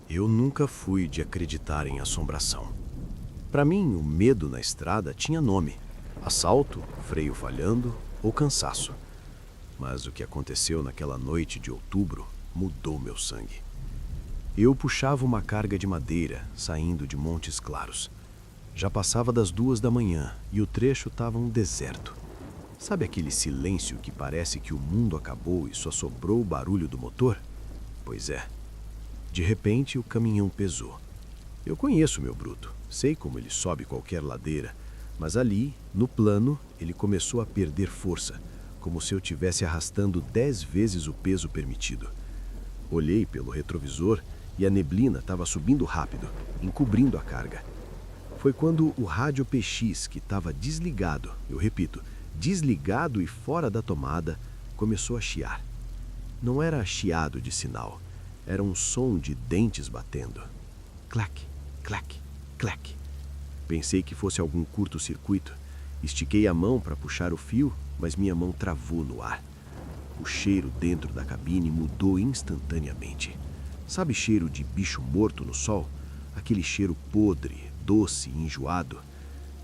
Eu nunca fui de acreditar em assombração. Para mim, o medo na estrada tinha nome: assalto, freio falhando ou cansaço. Mas o que aconteceu naquela noite de outubro mudou meu sangue. Eu puxava uma carga de madeira, saindo de Montes Claros. Já passava das 2 da manhã e o trecho estava um deserto. Sabe aquele silêncio que parece que o mundo acabou e só sobrou o barulho do motor? Pois é. De repente, o caminhão pesou. Eu conheço meu bruto, sei como ele sobe qualquer ladeira, mas ali, no plano, ele começou a perder força, como se eu estivesse arrastando 10 vezes o peso permitido. Olhei pelo retrovisor e a neblina estava subindo rápido, encobrindo a carga. Foi quando o rádio PX, que estava desligado, eu repito, desligado e fora da tomada, começou a chiar. Não era chiado de sinal, era um som de dentes batendo. Clac, clac, clac. Pensei que fosse algum curto-circuito. Estiquei a mão para puxar o fio, mas minha mão travou no ar. O cheiro dentro da cabine mudou instantaneamente. Sabe cheiro de bicho morto no sol? Aquele cheiro podre, doce e enjoado.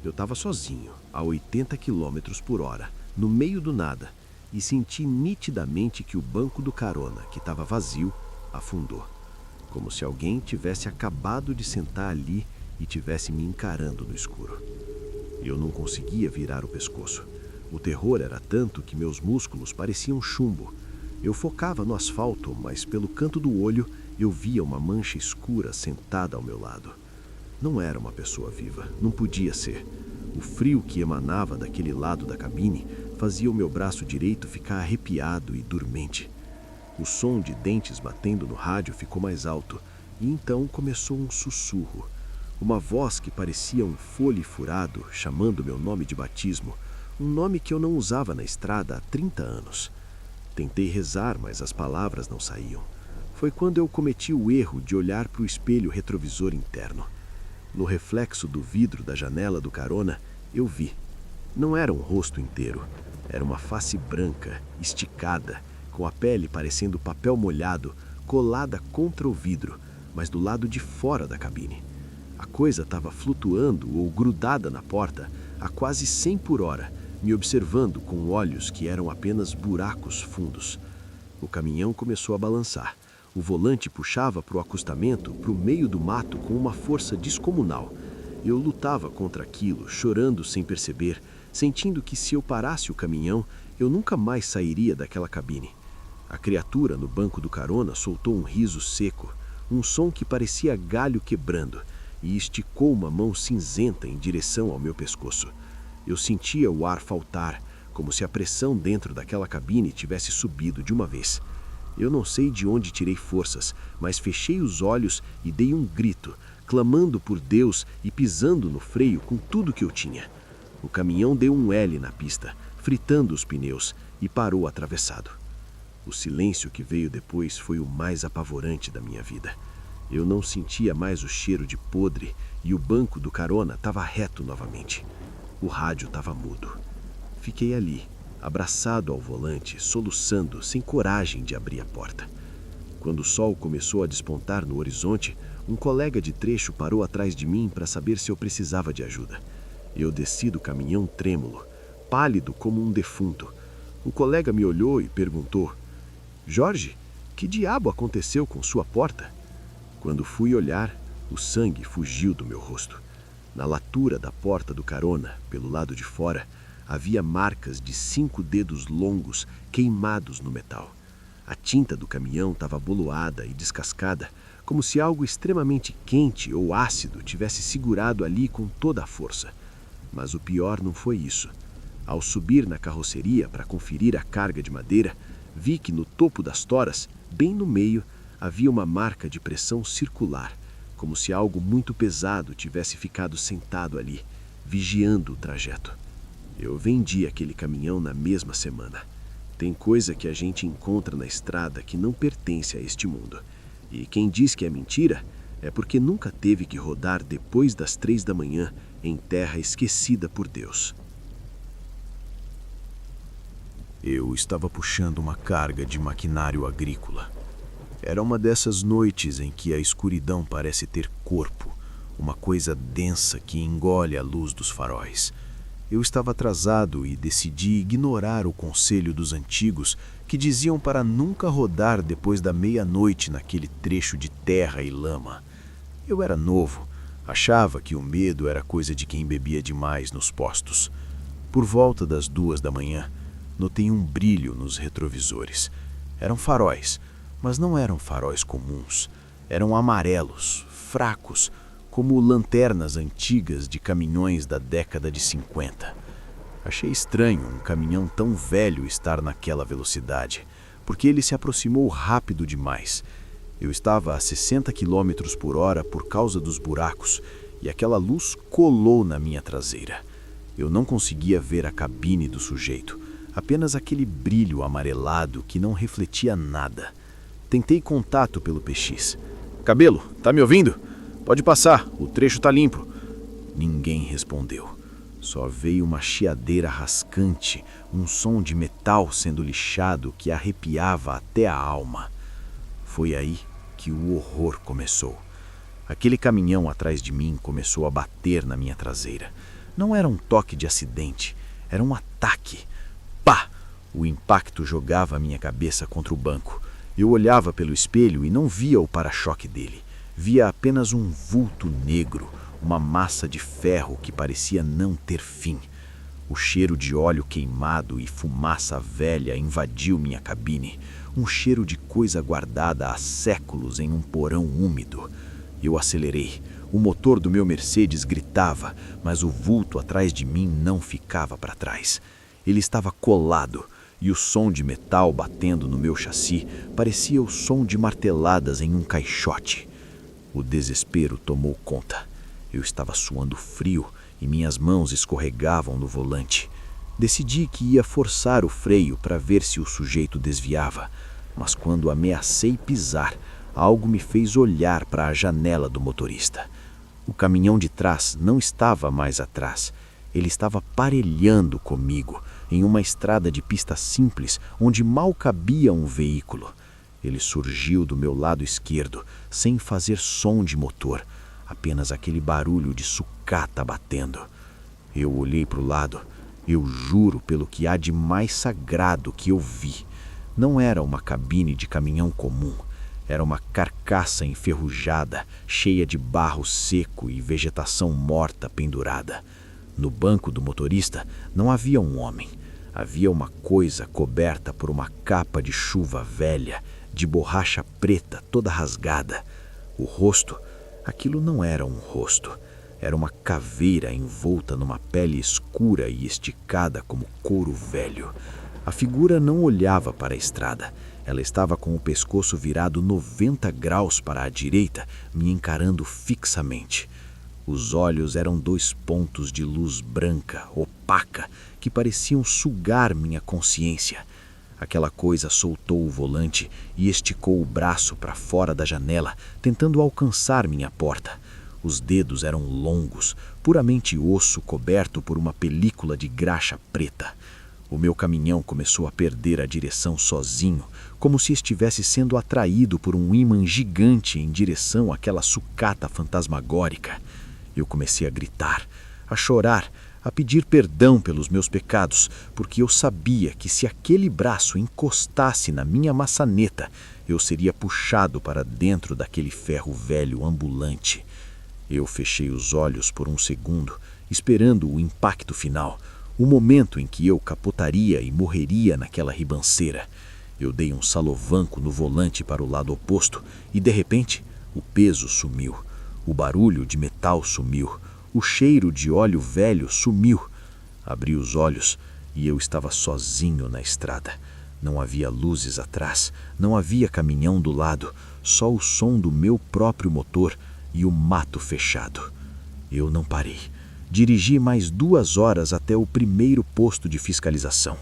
Eu estava sozinho, a 80 km/h, no meio do nada, e senti nitidamente que o banco do carona, que estava vazio, afundou. Como se alguém tivesse acabado de sentar ali e tivesse me encarando no escuro. Eu não conseguia virar o pescoço. O terror era tanto que meus músculos pareciam chumbo. Eu focava no asfalto, mas pelo canto do olho eu via uma mancha escura sentada ao meu lado. Não era uma pessoa viva, não podia ser. O frio que emanava daquele lado da cabine fazia o meu braço direito ficar arrepiado e dormente. O som de dentes batendo no rádio ficou mais alto, e então começou um sussurro. Uma voz que parecia um fole furado, chamando meu nome de batismo, um nome que eu não usava na estrada há 30 anos. Tentei rezar, mas as palavras não saíam. Foi quando eu cometi o erro de olhar para o espelho retrovisor interno. No reflexo do vidro da janela do carona, eu vi. Não era um rosto inteiro, era uma face branca, esticada, com a pele parecendo papel molhado, colada contra o vidro, mas do lado de fora da cabine. A coisa estava flutuando ou grudada na porta a quase 100 por hora, me observando com olhos que eram apenas buracos fundos. O caminhão começou a balançar. O volante puxava para o acostamento, para o meio do mato, com uma força descomunal. Eu lutava contra aquilo, chorando sem perceber, sentindo que se eu parasse o caminhão, eu nunca mais sairia daquela cabine. A criatura no banco do carona soltou um riso seco, um som que parecia galho quebrando, e esticou uma mão cinzenta em direção ao meu pescoço. Eu sentia o ar faltar, como se a pressão dentro daquela cabine tivesse subido de uma vez. Eu não sei de onde tirei forças, mas fechei os olhos e dei um grito, clamando por Deus e pisando no freio com tudo que eu tinha. O caminhão deu um L na pista, fritando os pneus, e parou atravessado. O silêncio que veio depois foi o mais apavorante da minha vida. Eu não sentia mais o cheiro de podre e o banco do carona estava reto novamente. O rádio estava mudo. Fiquei ali, abraçado ao volante, soluçando, sem coragem de abrir a porta. Quando o sol começou a despontar no horizonte, um colega de trecho parou atrás de mim para saber se eu precisava de ajuda. Eu desci do caminhão trêmulo, pálido como um defunto. O colega me olhou e perguntou: "Jorge, que diabo aconteceu com sua porta?" Quando fui olhar, o sangue fugiu do meu rosto. Na latura da porta do carona, pelo lado de fora, havia marcas de 5 dedos longos queimados no metal. A tinta do caminhão estava boloada e descascada, como se algo extremamente quente ou ácido tivesse segurado ali com toda a força. Mas o pior não foi isso. Ao subir na carroceria para conferir a carga de madeira, vi que no topo das toras, bem no meio, havia uma marca de pressão circular, como se algo muito pesado tivesse ficado sentado ali, vigiando o trajeto. Eu vendi aquele caminhão na mesma semana. Tem coisa que a gente encontra na estrada que não pertence a este mundo. E quem diz que é mentira é porque nunca teve que rodar depois das 3 da manhã em terra esquecida por Deus. Eu estava puxando uma carga de maquinário agrícola. Era uma dessas noites em que a escuridão parece ter corpo, uma coisa densa que engole a luz dos faróis. Eu estava atrasado e decidi ignorar o conselho dos antigos que diziam para nunca rodar depois da meia-noite naquele trecho de terra e lama. Eu era novo, achava que o medo era coisa de quem bebia demais nos postos. Por volta das 2 da manhã, notei um brilho nos retrovisores. Eram faróis, mas não eram faróis comuns. Eram amarelos, fracos, como lanternas antigas de caminhões da década de 50. Achei estranho um caminhão tão velho estar naquela velocidade, porque ele se aproximou rápido demais. Eu estava a 60 km por hora por causa dos buracos, e aquela luz colou na minha traseira. Eu não conseguia ver a cabine do sujeito, apenas aquele brilho amarelado que não refletia nada. Tentei contato pelo PX. "Cabelo, tá me ouvindo? Pode passar, o trecho tá limpo." Ninguém respondeu. Só veio uma chiadeira rascante, um som de metal sendo lixado que arrepiava até a alma. Foi aí que o horror começou. Aquele caminhão atrás de mim começou a bater na minha traseira. Não era um toque de acidente, era um ataque. Pá! O impacto jogava a minha cabeça contra o banco. Eu olhava pelo espelho e não via o para-choque dele. Via apenas um vulto negro, uma massa de ferro que parecia não ter fim. O cheiro de óleo queimado e fumaça velha invadiu minha cabine, um cheiro de coisa guardada há séculos em um porão úmido. Eu acelerei. O motor do meu Mercedes gritava, mas o vulto atrás de mim não ficava para trás. Ele estava colado, e o som de metal batendo no meu chassi parecia o som de marteladas em um caixote. O desespero tomou conta. Eu estava suando frio e minhas mãos escorregavam no volante. Decidi que ia forçar o freio para ver se o sujeito desviava, mas quando ameacei pisar, algo me fez olhar para a janela do motorista. O caminhão de trás não estava mais atrás. Ele estava parelhando comigo, em uma estrada de pista simples, onde mal cabia um veículo. Ele surgiu do meu lado esquerdo, sem fazer som de motor, apenas aquele barulho de sucata batendo. Eu olhei para o lado. Eu juro pelo que há de mais sagrado que eu vi. Não era uma cabine de caminhão comum. Era uma carcaça enferrujada, cheia de barro seco e vegetação morta pendurada. No banco do motorista não havia um homem. Havia uma coisa coberta por uma capa de chuva velha, de borracha preta toda rasgada. O rosto, aquilo não era um rosto. Era uma caveira envolta numa pele escura e esticada como couro velho. A figura não olhava para a estrada. Ela estava com o pescoço virado 90 graus para a direita, me encarando fixamente. Os olhos eram 2 pontos de luz branca, opaca, que pareciam sugar minha consciência. Aquela coisa soltou o volante e esticou o braço para fora da janela, tentando alcançar minha porta. Os dedos eram longos, puramente osso coberto por uma película de graxa preta. O meu caminhão começou a perder a direção sozinho, como se estivesse sendo atraído por um ímã gigante em direção àquela sucata fantasmagórica. Eu comecei a gritar, a chorar, a pedir perdão pelos meus pecados, porque eu sabia que se aquele braço encostasse na minha maçaneta, eu seria puxado para dentro daquele ferro velho ambulante. Eu fechei os olhos por um segundo, esperando o impacto final, o momento em que eu capotaria e morreria naquela ribanceira. Eu dei um salovanco no volante para o lado oposto e, de repente, o peso sumiu. O barulho de metal sumiu. O cheiro de óleo velho sumiu. Abri os olhos e eu estava sozinho na estrada. Não havia luzes atrás, não havia caminhão do lado, só o som do meu próprio motor e o mato fechado. Eu não parei. Dirigi mais 2 horas até o primeiro posto de fiscalização.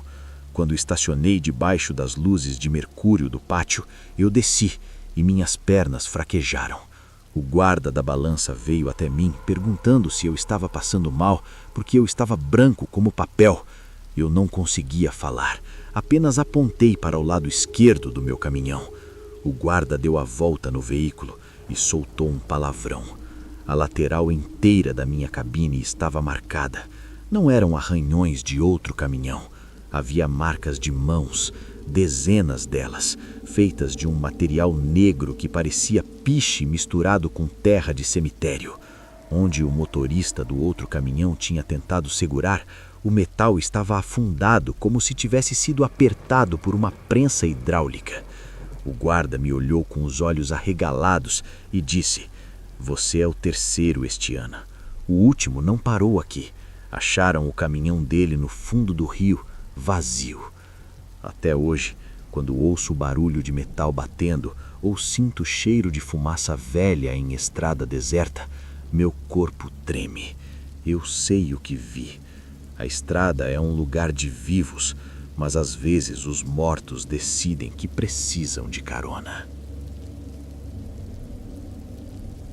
Quando estacionei debaixo das luzes de mercúrio do pátio, eu desci e minhas pernas fraquejaram. O guarda da balança veio até mim perguntando se eu estava passando mal porque eu estava branco como papel. Eu não conseguia falar, apenas apontei para o lado esquerdo do meu caminhão. O guarda deu a volta no veículo e soltou um palavrão. A lateral inteira da minha cabine estava marcada. Não eram arranhões de outro caminhão. Havia marcas de mãos, dezenas delas, feitas de um material negro que parecia piche misturado com terra de cemitério. Onde o motorista do outro caminhão tinha tentado segurar, o metal estava afundado como se tivesse sido apertado por uma prensa hidráulica. O guarda me olhou com os olhos arregalados e disse: "Você é o terceiro este ano. O último não parou aqui. Acharam o caminhão dele no fundo do rio, vazio." Até hoje, quando ouço o barulho de metal batendo ou sinto o cheiro de fumaça velha em estrada deserta, meu corpo treme. Eu sei o que vi. A estrada é um lugar de vivos, mas às vezes os mortos decidem que precisam de carona.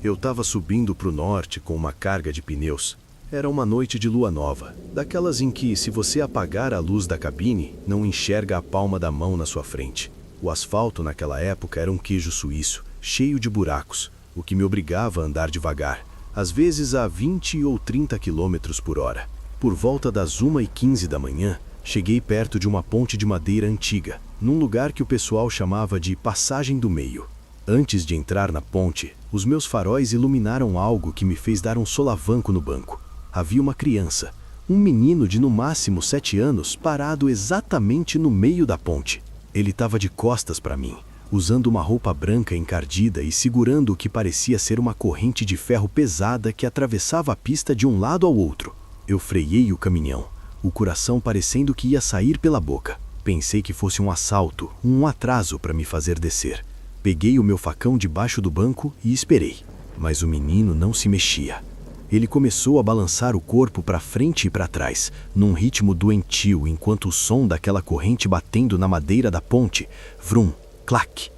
Eu estava subindo para o norte com uma carga de pneus. Era uma noite de lua nova, daquelas em que, se você apagar a luz da cabine, não enxerga a palma da mão na sua frente. O asfalto naquela época era um queijo suíço, cheio de buracos, o que me obrigava a andar devagar, às vezes a 20 ou 30 quilômetros por hora. Por volta das 1h15 da manhã, cheguei perto de uma ponte de madeira antiga, num lugar que o pessoal chamava de Passagem do Meio. Antes de entrar na ponte, os meus faróis iluminaram algo que me fez dar um solavanco no banco. Havia uma criança, um menino de no máximo 7 anos, parado exatamente no meio da ponte. Ele estava de costas para mim, usando uma roupa branca encardida e segurando o que parecia ser uma corrente de ferro pesada que atravessava a pista de um lado ao outro. Eu freiei o caminhão, o coração parecendo que ia sair pela boca. Pensei que fosse um assalto, um atraso para me fazer descer. Peguei o meu facão debaixo do banco e esperei, mas o menino não se mexia. Ele começou a balançar o corpo para frente e para trás, num ritmo doentio, enquanto o som daquela corrente batendo na madeira da ponte, vrum, clac,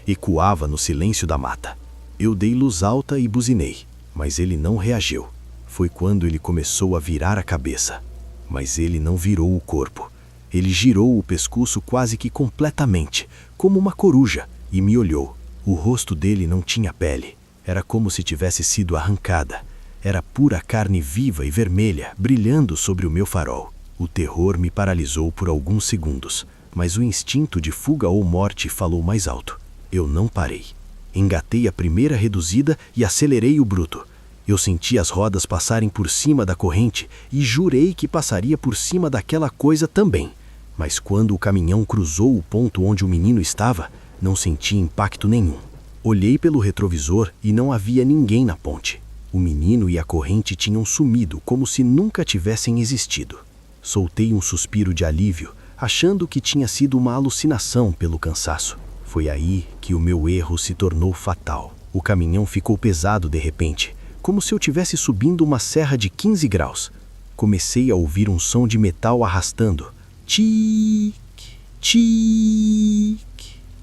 ecoava no silêncio da mata. Eu dei luz alta e buzinei, mas ele não reagiu. Foi quando ele começou a virar a cabeça. Mas ele não virou o corpo. Ele girou o pescoço quase que completamente, como uma coruja, e me olhou. O rosto dele não tinha pele. Era como se tivesse sido arrancada. Era pura carne viva e vermelha, brilhando sobre o meu farol. O terror me paralisou por alguns segundos, mas o instinto de fuga ou morte falou mais alto. Eu não parei. Engatei a primeira reduzida e acelerei o bruto. Eu senti as rodas passarem por cima da corrente e jurei que passaria por cima daquela coisa também. Mas quando o caminhão cruzou o ponto onde o menino estava, não senti impacto nenhum. Olhei pelo retrovisor e não havia ninguém na ponte. O menino e a corrente tinham sumido como se nunca tivessem existido. Soltei um suspiro de alívio, achando que tinha sido uma alucinação pelo cansaço. Foi aí que o meu erro se tornou fatal. O caminhão ficou pesado de repente, como se eu tivesse subindo uma serra de 15 graus. Comecei a ouvir um som de metal arrastando. Tic, tic.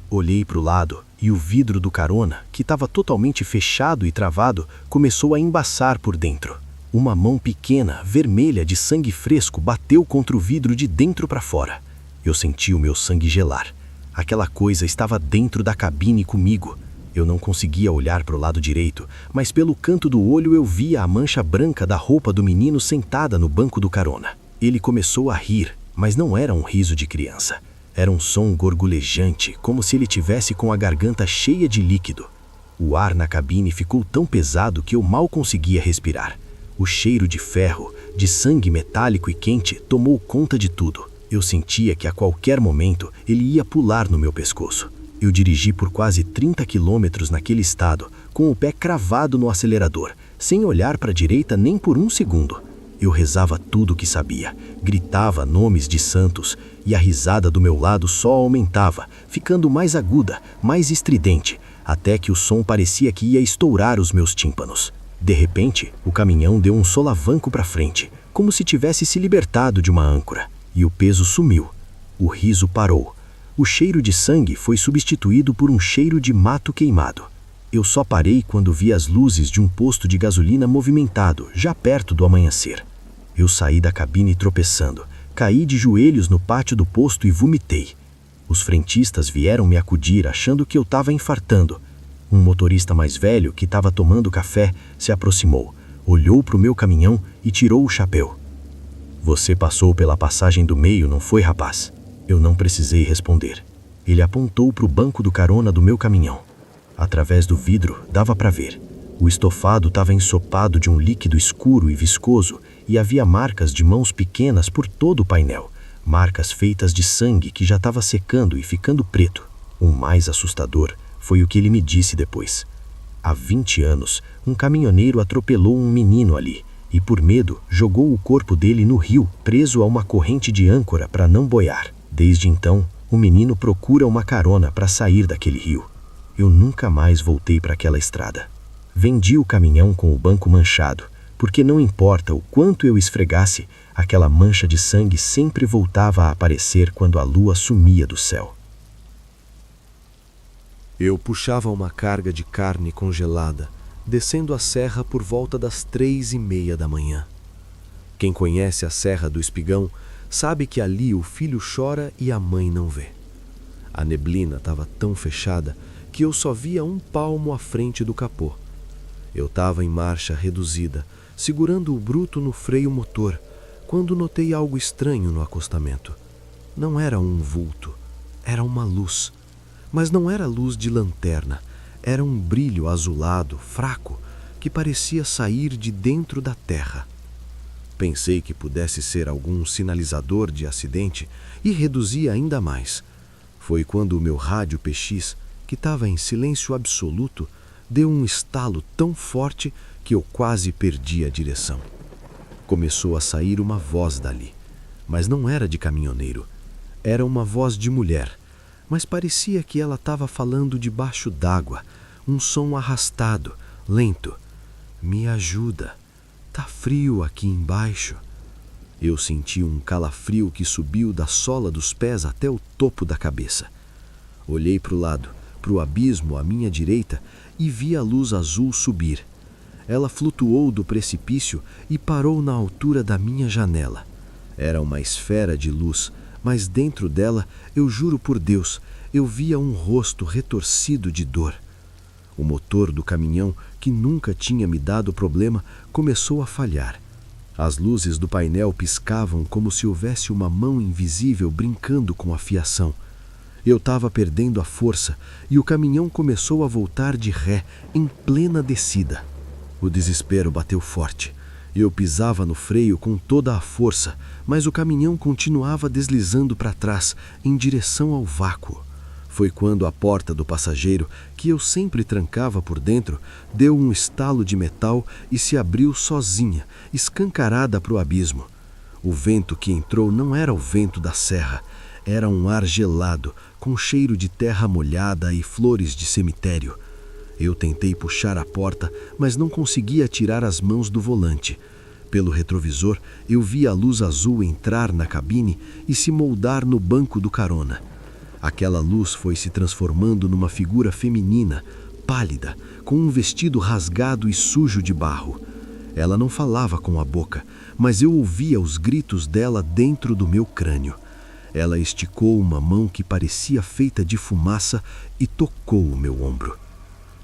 Olhei para o lado e o vidro do carona, que estava totalmente fechado e travado, começou a embaçar por dentro. Uma mão pequena, vermelha de sangue fresco, bateu contra o vidro de dentro para fora. Eu senti o meu sangue gelar. Aquela coisa estava dentro da cabine comigo. Eu não conseguia olhar para o lado direito, mas pelo canto do olho eu via a mancha branca da roupa do menino sentada no banco do carona. Ele começou a rir, mas não era um riso de criança. Era um som gorgolejante, como se ele tivesse com a garganta cheia de líquido. O ar na cabine ficou tão pesado que eu mal conseguia respirar. O cheiro de ferro, de sangue metálico e quente, tomou conta de tudo. Eu sentia que a qualquer momento ele ia pular no meu pescoço. Eu dirigi por quase 30 quilômetros naquele estado, com o pé cravado no acelerador, sem olhar para a direita nem por um segundo. Eu rezava tudo o que sabia, gritava nomes de santos, e a risada do meu lado só aumentava, ficando mais aguda, mais estridente, até que o som parecia que ia estourar os meus tímpanos. De repente, o caminhão deu um solavanco para frente, como se tivesse se libertado de uma âncora, e o peso sumiu. O riso parou. O cheiro de sangue foi substituído por um cheiro de mato queimado. Eu só parei quando vi as luzes de um posto de gasolina movimentado, já perto do amanhecer. Eu saí da cabine tropeçando, caí de joelhos no pátio do posto e vomitei. Os frentistas vieram me acudir achando que eu estava infartando. Um motorista mais velho, que estava tomando café, se aproximou, olhou para o meu caminhão e tirou o chapéu. Você passou pela passagem do meio, não foi, rapaz? Eu não precisei responder. Ele apontou para o banco do carona do meu caminhão. Através do vidro, dava para ver. O estofado estava ensopado de um líquido escuro e viscoso e havia marcas de mãos pequenas por todo o painel. Marcas feitas de sangue que já estava secando e ficando preto. O mais assustador foi o que ele me disse depois. Há 20 anos, um caminhoneiro atropelou um menino ali e, por medo, jogou o corpo dele no rio, preso a uma corrente de âncora para não boiar. Desde então, o menino procura uma carona para sair daquele rio. Eu nunca mais voltei para aquela estrada. Vendi o caminhão com o banco manchado, porque não importa o quanto eu esfregasse, aquela mancha de sangue sempre voltava a aparecer quando a lua sumia do céu. Eu puxava uma carga de carne congelada, descendo a serra por volta das 3:30 da manhã. Quem conhece a Serra do Espigão sabe que ali o filho chora e a mãe não vê. A neblina estava tão fechada que eu só via um palmo à frente do capô. Eu estava em marcha reduzida, segurando o bruto no freio motor, quando notei algo estranho no acostamento. Não era um vulto, era uma luz. Mas não era luz de lanterna, era um brilho azulado, fraco, que parecia sair de dentro da terra. Pensei que pudesse ser algum sinalizador de acidente e reduzi ainda mais. Foi quando o meu rádio PX, que estava em silêncio absoluto, deu um estalo tão forte que eu quase perdi a direção. Começou a sair uma voz dali, mas não era de caminhoneiro. Era uma voz de mulher, mas parecia que ela estava falando debaixo d'água, um som arrastado, lento. Me ajuda, tá frio aqui embaixo. Eu senti um calafrio que subiu da sola dos pés até o topo da cabeça. Olhei para o lado, para o abismo à minha direita, e vi a luz azul subir. Ela flutuou do precipício e parou na altura da minha janela. Era uma esfera de luz, mas dentro dela, eu juro por Deus, eu via um rosto retorcido de dor. O motor do caminhão, que nunca tinha me dado problema, começou a falhar. As luzes do painel piscavam como se houvesse uma mão invisível brincando com a fiação. Eu estava perdendo a força e o caminhão começou a voltar de ré em plena descida. O desespero bateu forte. Eu pisava no freio com toda a força, mas o caminhão continuava deslizando para trás, em direção ao vácuo. Foi quando a porta do passageiro, que eu sempre trancava por dentro, deu um estalo de metal e se abriu sozinha, escancarada para o abismo. O vento que entrou não era o vento da serra, era um ar gelado, com cheiro de terra molhada e flores de cemitério. Eu tentei puxar a porta, mas não conseguia tirar as mãos do volante. Pelo retrovisor, eu vi a luz azul entrar na cabine e se moldar no banco do carona. Aquela luz foi se transformando numa figura feminina, pálida, com um vestido rasgado e sujo de barro. Ela não falava com a boca, mas eu ouvia os gritos dela dentro do meu crânio. Ela esticou uma mão que parecia feita de fumaça e tocou o meu ombro.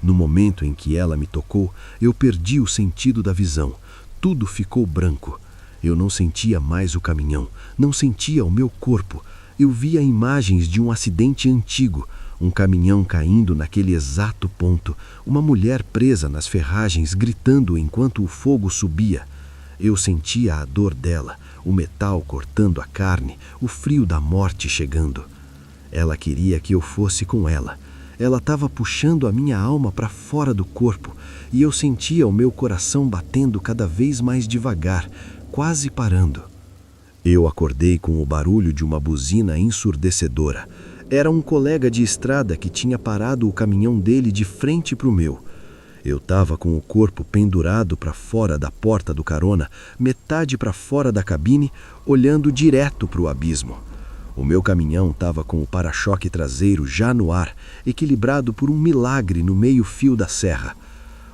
No momento em que ela me tocou, eu perdi o sentido da visão. Tudo ficou branco. Eu não sentia mais o caminhão, não sentia o meu corpo. Eu via imagens de um acidente antigo, um caminhão caindo naquele exato ponto, uma mulher presa nas ferragens gritando enquanto o fogo subia. Eu sentia a dor dela, o metal cortando a carne, o frio da morte chegando. Ela queria que eu fosse com ela. Ela estava puxando a minha alma para fora do corpo e eu sentia o meu coração batendo cada vez mais devagar, quase parando. Eu acordei com o barulho de uma buzina ensurdecedora. Era um colega de estrada que tinha parado o caminhão dele de frente para o meu. Eu estava com o corpo pendurado para fora da porta do carona, metade para fora da cabine, olhando direto para o abismo. O meu caminhão estava com o para-choque traseiro já no ar, equilibrado por um milagre no meio-fio da serra.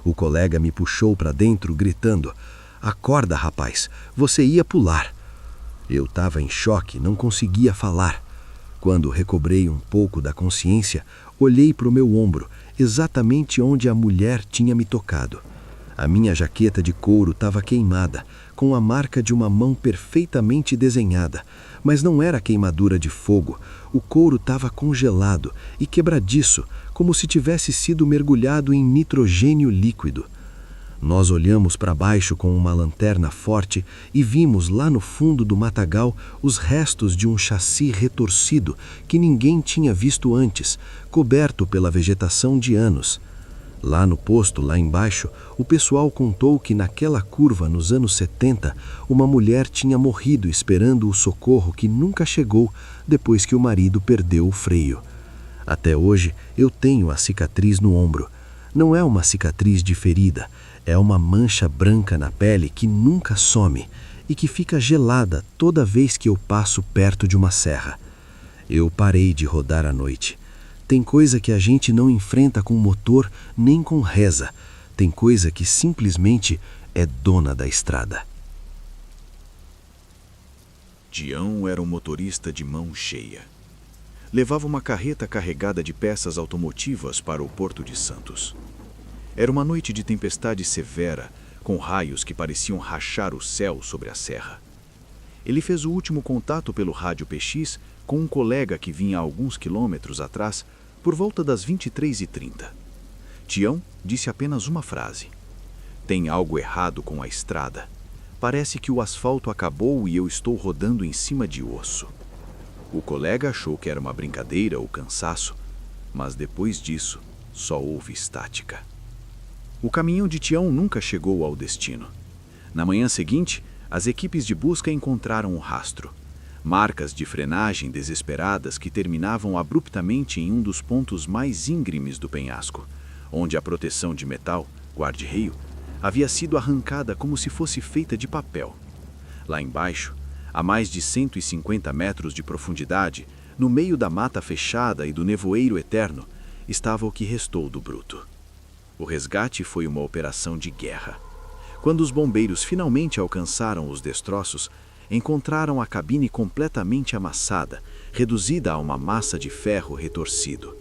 O colega me puxou para dentro, gritando: "Acorda, rapaz, você ia pular." Eu estava em choque, não conseguia falar. Quando recobrei um pouco da consciência, olhei para o meu ombro, exatamente onde a mulher tinha me tocado. A minha jaqueta de couro estava queimada, com a marca de uma mão perfeitamente desenhada, mas não era queimadura de fogo. O couro estava congelado e quebradiço, como se tivesse sido mergulhado em nitrogênio líquido. Nós olhamos para baixo com uma lanterna forte e vimos lá no fundo do matagal os restos de um chassi retorcido que ninguém tinha visto antes, coberto pela vegetação de anos. Lá no posto, lá embaixo, o pessoal contou que naquela curva nos anos 70, uma mulher tinha morrido esperando o socorro que nunca chegou depois que o marido perdeu o freio. Até hoje eu tenho a cicatriz no ombro. Não é uma cicatriz de ferida, é uma mancha branca na pele que nunca some e que fica gelada toda vez que eu passo perto de uma serra. Eu parei de rodar à noite. Tem coisa que a gente não enfrenta com motor nem com reza. Tem coisa que simplesmente é dona da estrada. Tião era um motorista de mão cheia. Levava uma carreta carregada de peças automotivas para o Porto de Santos. Era uma noite de tempestade severa, com raios que pareciam rachar o céu sobre a serra. Ele fez o último contato pelo rádio PX com um colega que vinha a alguns quilômetros atrás, por volta das 23h30. Tião disse apenas uma frase. Tem algo errado com a estrada. Parece que o asfalto acabou e eu estou rodando em cima de osso. O colega achou que era uma brincadeira ou cansaço, mas depois disso só houve estática. O caminhão de Tião nunca chegou ao destino. Na manhã seguinte, as equipes de busca encontraram o rastro. Marcas de frenagem desesperadas que terminavam abruptamente em um dos pontos mais íngremes do penhasco, onde a proteção de metal, guarda-reio, havia sido arrancada como se fosse feita de papel. Lá embaixo, a mais de 150 metros de profundidade, no meio da mata fechada e do nevoeiro eterno, estava o que restou do bruto. O resgate foi uma operação de guerra. Quando os bombeiros finalmente alcançaram os destroços, encontraram a cabine completamente amassada, reduzida a uma massa de ferro retorcido.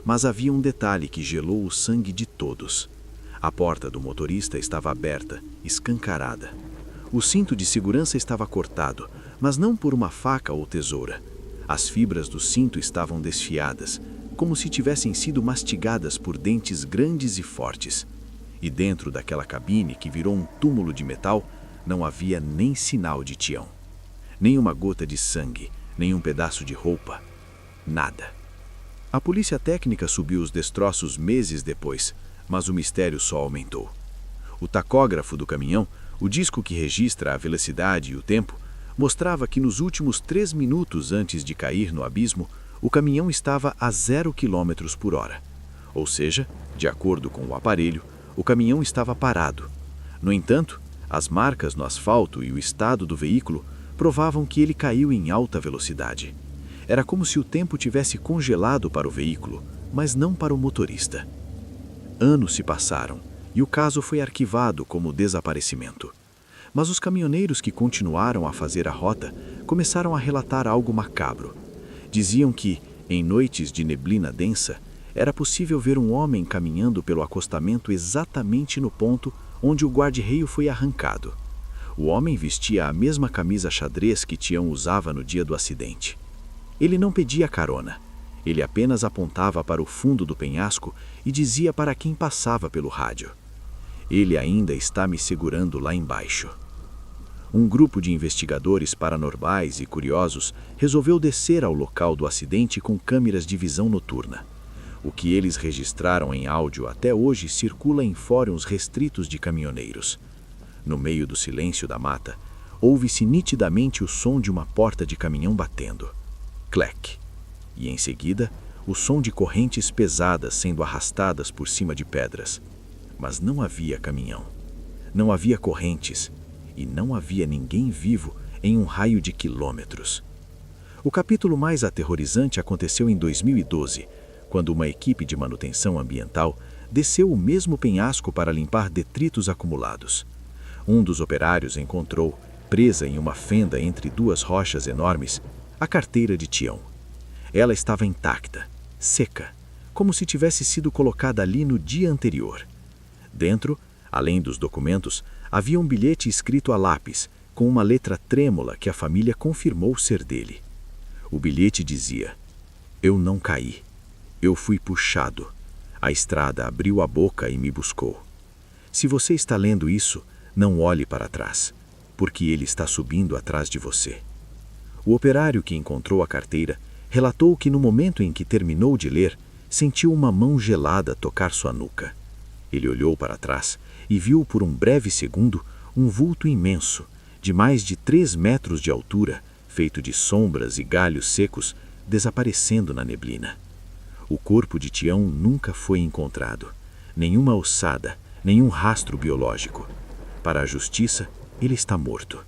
Mas havia um detalhe que gelou o sangue de todos. A porta do motorista estava aberta, escancarada. O cinto de segurança estava cortado, mas não por uma faca ou tesoura. As fibras do cinto estavam desfiadas, como se tivessem sido mastigadas por dentes grandes e fortes. E dentro daquela cabine que virou um túmulo de metal, não havia nem sinal de Tião. Nem uma gota de sangue, nem um pedaço de roupa. Nada. A polícia técnica subiu os destroços meses depois, mas o mistério só aumentou. O tacógrafo do caminhão, o disco que registra a velocidade e o tempo, mostrava que nos últimos 3 minutos antes de cair no abismo, o caminhão estava a 0 km por hora. Ou seja, de acordo com o aparelho, o caminhão estava parado. No entanto, as marcas no asfalto e o estado do veículo provavam que ele caiu em alta velocidade. Era como se o tempo tivesse congelado para o veículo, mas não para o motorista. Anos se passaram e o caso foi arquivado como desaparecimento. Mas os caminhoneiros que continuaram a fazer a rota começaram a relatar algo macabro. Diziam que, em noites de neblina densa, era possível ver um homem caminhando pelo acostamento exatamente no ponto onde o guarda-reio foi arrancado. O homem vestia a mesma camisa xadrez que Tião usava no dia do acidente. Ele não pedia carona. Ele apenas apontava para o fundo do penhasco e dizia para quem passava pelo rádio: "Ele ainda está me segurando lá embaixo." Um grupo de investigadores paranormais e curiosos resolveu descer ao local do acidente com câmeras de visão noturna. O que eles registraram em áudio até hoje circula em fóruns restritos de caminhoneiros. No meio do silêncio da mata, ouve-se nitidamente o som de uma porta de caminhão batendo. Clec. E em seguida, o som de correntes pesadas sendo arrastadas por cima de pedras. Mas não havia caminhão. Não havia correntes. E não havia ninguém vivo em um raio de quilômetros. O capítulo mais aterrorizante aconteceu em 2012, quando uma equipe de manutenção ambiental desceu o mesmo penhasco para limpar detritos acumulados. Um dos operários encontrou, presa em uma fenda entre 2 rochas enormes, a carteira de Tião. Ela estava intacta, seca, como se tivesse sido colocada ali no dia anterior. Dentro, além dos documentos, havia um bilhete escrito a lápis, com uma letra trêmula que a família confirmou ser dele. O bilhete dizia: "Eu não caí. Eu fui puxado. A estrada abriu a boca e me buscou. Se você está lendo isso, não olhe para trás, porque ele está subindo atrás de você." O operário que encontrou a carteira relatou que no momento em que terminou de ler, sentiu uma mão gelada tocar sua nuca. Ele olhou para trás e viu por um breve segundo um vulto imenso, de mais de 3 metros de altura, feito de sombras e galhos secos, desaparecendo na neblina. O corpo de Tião nunca foi encontrado. Nenhuma ossada, nenhum rastro biológico. Para a justiça, ele está morto.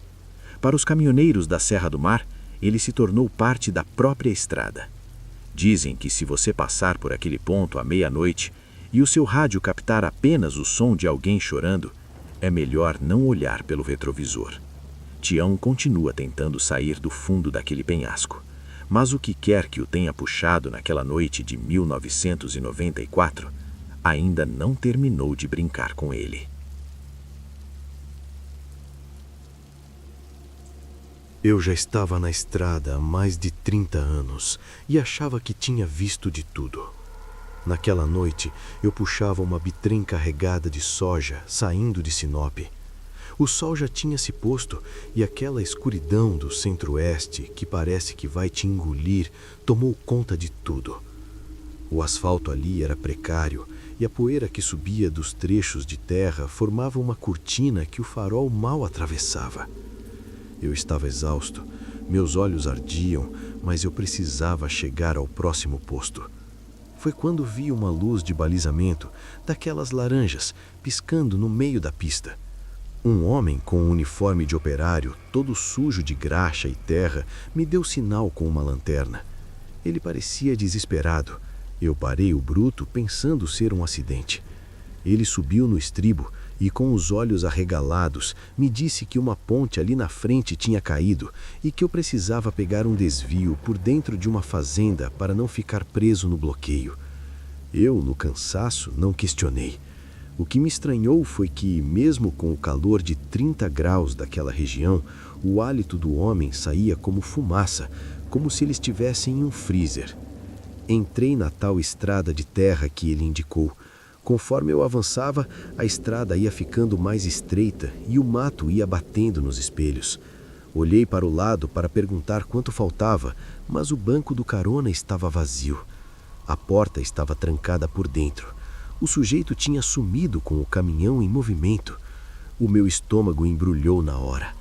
Para os caminhoneiros da Serra do Mar, ele se tornou parte da própria estrada. Dizem que se você passar por aquele ponto à meia-noite e o seu rádio captar apenas o som de alguém chorando, é melhor não olhar pelo retrovisor. Tião continua tentando sair do fundo daquele penhasco, mas o que quer que o tenha puxado naquela noite de 1994 ainda não terminou de brincar com ele. Eu já estava na estrada há mais de 30 anos e achava que tinha visto de tudo. Naquela noite, eu puxava uma bitrem carregada de soja saindo de Sinop. O sol já tinha se posto e aquela escuridão do centro-oeste, que parece que vai te engolir, tomou conta de tudo. O asfalto ali era precário e a poeira que subia dos trechos de terra formava uma cortina que o farol mal atravessava. Eu estava exausto, meus olhos ardiam, mas eu precisava chegar ao próximo posto. Foi quando vi uma luz de balizamento, daquelas laranjas, piscando no meio da pista. Um homem com um uniforme de operário, todo sujo de graxa e terra, me deu sinal com uma lanterna. Ele parecia desesperado. Eu parei o bruto pensando ser um acidente. Ele subiu no estribo e, com os olhos arregalados, me disse que uma ponte ali na frente tinha caído e que eu precisava pegar um desvio por dentro de uma fazenda para não ficar preso no bloqueio. Eu, no cansaço, não questionei. O que me estranhou foi que, mesmo com o calor de 30 graus daquela região, o hálito do homem saía como fumaça, como se ele estivesse em um freezer. Entrei na tal estrada de terra que ele indicou. Conforme eu avançava, a estrada ia ficando mais estreita e o mato ia batendo nos espelhos. Olhei para o lado para perguntar quanto faltava, mas o banco do carona estava vazio. A porta estava trancada por dentro. O sujeito tinha sumido com o caminhão em movimento. O meu estômago embrulhou na hora.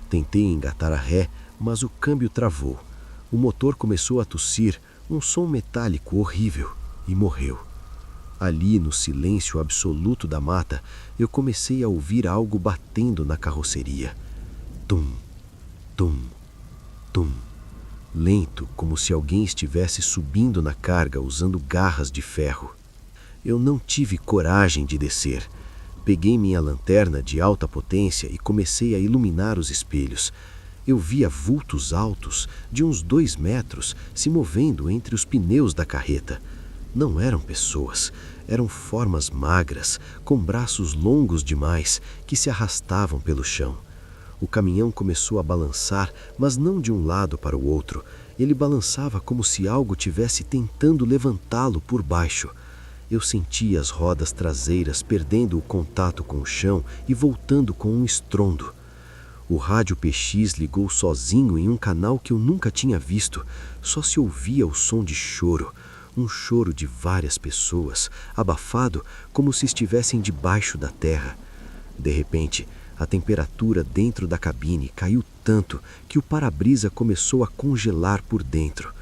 Tentei engatar a ré, mas o câmbio travou. O motor começou a tossir, um som metálico horrível, e morreu. Ali, no silêncio absoluto da mata, eu comecei a ouvir algo batendo na carroceria. Tum, tum, tum. Lento, como se alguém estivesse subindo na carga usando garras de ferro. Eu não tive coragem de descer. Peguei minha lanterna de alta potência e comecei a iluminar os espelhos. Eu via vultos altos, de uns 2 metros, se movendo entre os pneus da carreta. Não eram pessoas, eram formas magras, com braços longos demais, que se arrastavam pelo chão. O caminhão começou a balançar, mas não de um lado para o outro. Ele balançava como se algo tivesse tentando levantá-lo por baixo. Eu sentia as rodas traseiras perdendo o contato com o chão e voltando com um estrondo. O rádio PX ligou sozinho em um canal que eu nunca tinha visto. Só se ouvia o som de choro. Um choro de várias pessoas, abafado como se estivessem debaixo da terra. De repente, a temperatura dentro da cabine caiu tanto que o para-brisa começou a congelar por dentro.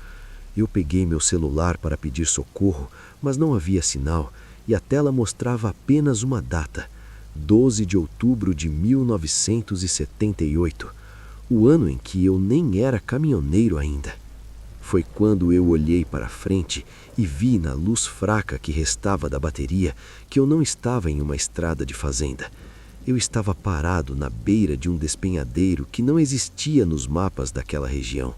Eu peguei meu celular para pedir socorro, mas não havia sinal e a tela mostrava apenas uma data: 12 de outubro de 1978, o ano em que eu nem era caminhoneiro ainda. Foi quando eu olhei para frente e vi na luz fraca que restava da bateria que eu não estava em uma estrada de fazenda. Eu estava parado na beira de um despenhadeiro que não existia nos mapas daquela região.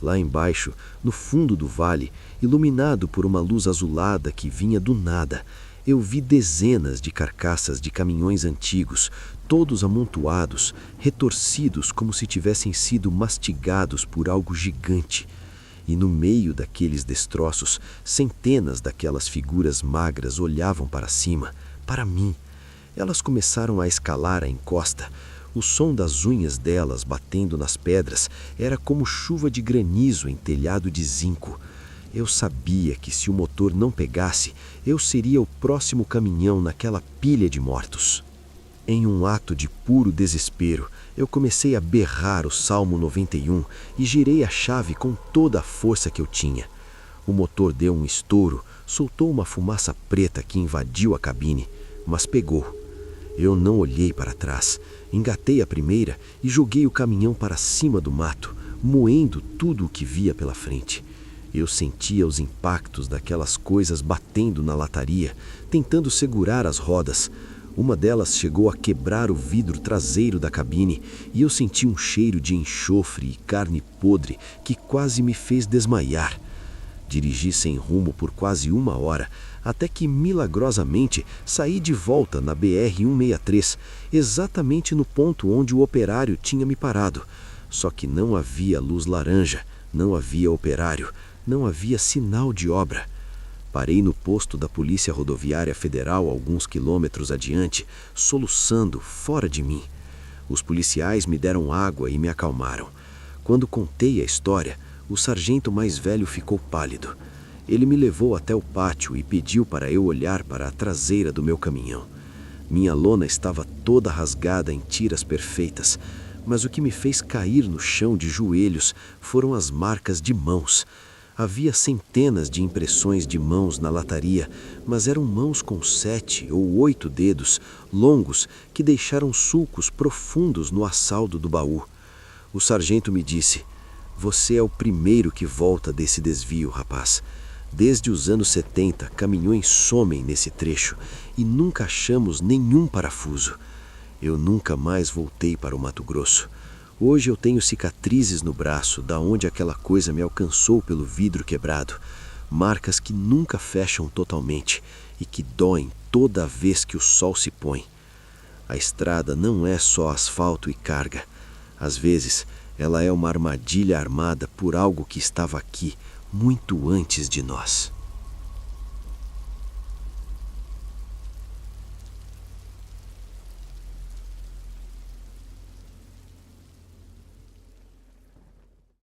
Lá embaixo, no fundo do vale, iluminado por uma luz azulada que vinha do nada, eu vi dezenas de carcaças de caminhões antigos, todos amontoados, retorcidos como se tivessem sido mastigados por algo gigante. E no meio daqueles destroços, centenas daquelas figuras magras olhavam para cima, para mim. Elas começaram a escalar a encosta. O som das unhas delas batendo nas pedras era como chuva de granizo em telhado de zinco. Eu sabia que se o motor não pegasse, eu seria o próximo caminhão naquela pilha de mortos. Em um ato de puro desespero, eu comecei a berrar o Salmo 91 e girei a chave com toda a força que eu tinha. O motor deu um estouro, soltou uma fumaça preta que invadiu a cabine, mas pegou. Eu não olhei para trás, engatei a primeira e joguei o caminhão para cima do mato, moendo tudo o que via pela frente. Eu sentia os impactos daquelas coisas batendo na lataria, tentando segurar as rodas. Uma delas chegou a quebrar o vidro traseiro da cabine e eu senti um cheiro de enxofre e carne podre que quase me fez desmaiar. Dirigi sem rumo por quase 1 hora, até que milagrosamente saí de volta na BR-163, exatamente no ponto onde o operário tinha me parado. Só que não havia luz laranja, não havia operário, não havia sinal de obra. Parei no posto da Polícia Rodoviária Federal alguns quilômetros adiante, soluçando fora de mim. Os policiais me deram água e me acalmaram. Quando contei a história, o sargento mais velho ficou pálido. Ele me levou até o pátio e pediu para eu olhar para a traseira do meu caminhão. Minha lona estava toda rasgada em tiras perfeitas, mas o que me fez cair no chão de joelhos foram as marcas de mãos. Havia centenas de impressões de mãos na lataria, mas eram mãos com 7 ou 8 dedos, longos, que deixaram sulcos profundos no assalto do baú. O sargento me disse: "Você é o primeiro que volta desse desvio, rapaz. Desde os anos 70, caminhões somem nesse trecho e nunca achamos nenhum parafuso." Eu nunca mais voltei para o Mato Grosso. Hoje eu tenho cicatrizes no braço, da onde aquela coisa me alcançou pelo vidro quebrado. Marcas que nunca fecham totalmente e que doem toda vez que o sol se põe. A estrada não é só asfalto e carga. Às vezes, ela é uma armadilha armada por algo que estava aqui muito antes de nós.